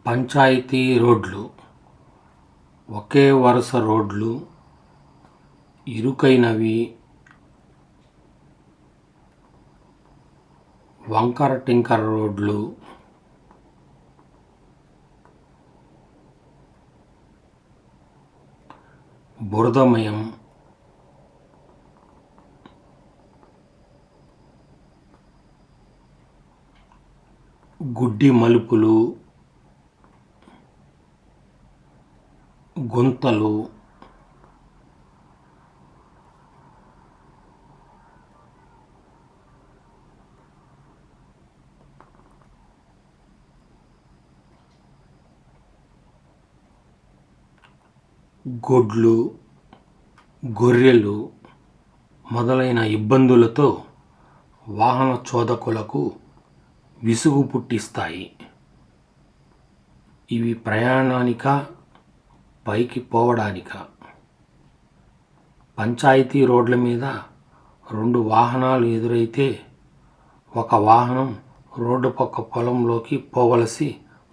పంచాయతీ రోడ్లు ఒకే వరుస రోడ్లు, ఇరుకైనవి, వంకర టింకర రోడ్లు, బురదమయం, గుడ్డి మలుపులు, గుంతలు, గొడ్లు, గొర్రెలు మొదలైన ఇబ్బందులతో వాహన చోదకులకు విసుగు పుట్టిస్తాయి. ఇవి ప్రయాణానికా, పైకి పోవడానికా? పంచాయతీ రోడ్ల మీద రెండు వాహనాలు ఎదురైతే ఒక వాహనం రోడ్డు పక్క పొలంలోకి పోవలసి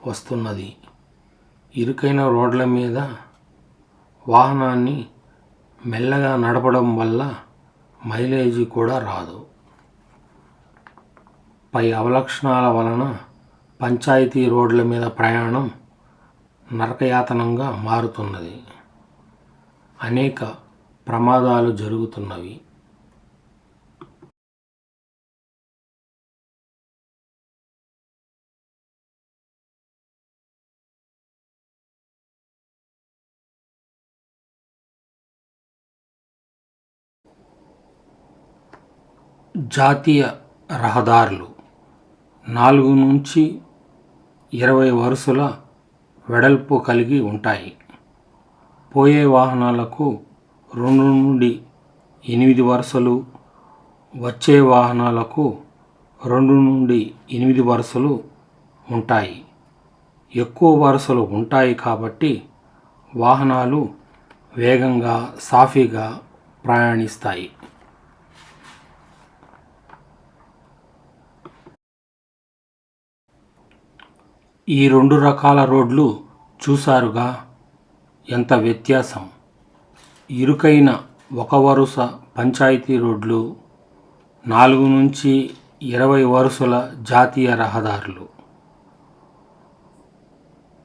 వస్తున్నది. ఇరుకైన రోడ్ల మీద వాహనాన్ని మెల్లగా నడపడం వల్ల మైలేజీ కూడా రాదు. పై అవలక్షణాల వలన పంచాయతీ రోడ్ల మీద ప్రయాణం నరకయాతనంగా మారుతున్నది. అనేక ప్రమాదాలు జరుగుతున్నవి. జాతీయ రహదారులు 4 నుంచి 20 వరుసల వెడల్పు కలిగి ఉంటాయి. పోయే వాహనాలకు 2 నుండి 8 వరుసలు, వచ్చే వాహనాలకు 2 నుండి 8 వరుసలు ఉంటాయి. ఎక్కువ వరుసలు ఉంటాయి కాబట్టి వాహనాలు వేగంగా, సాఫీగా ప్రయాణిస్తాయి. ఈ 2 రకాల రోడ్లు చూసారుగా, ఎంత వ్యత్యాసం! ఇరుకైన ఒక వరుస పంచాయతీ రోడ్లు, 4 నుంచి 20 వరుసల జాతీయ రహదారులు.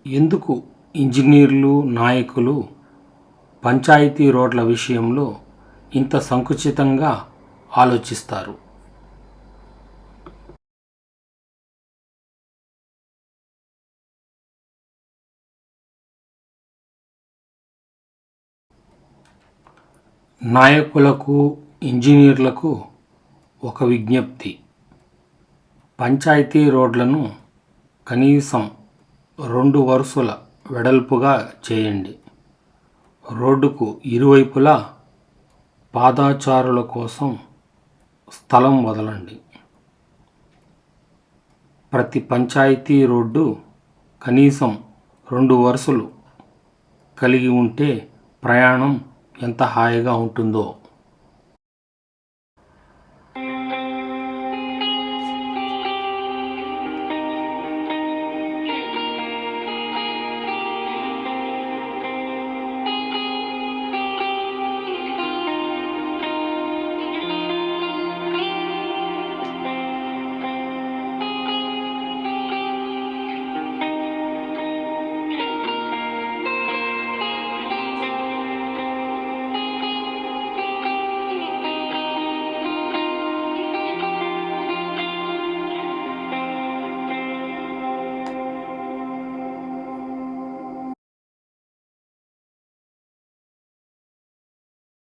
ఎందుకు ఇంజనీర్లు, నాయకులు పంచాయతీ రోడ్ల విషయంలో ఇంత సంకుచితంగా ఆలోచిస్తారు? నాయకులకు, ఇంజనీర్లకు ఒక విజ్ఞప్తి: పంచాయతీ రోడ్లను కనీసం 2 వరుసల వెడల్పుగా చేయండి. రోడ్డుకు ఇరువైపులా పాదచారుల కోసం స్థలం వదలండి. ప్రతి పంచాయతీ రోడ్డు కనీసం 2 వరుసలు కలిగి ఉంటే ప్రయాణం ఎంత హాయిగా ఉంటుందో.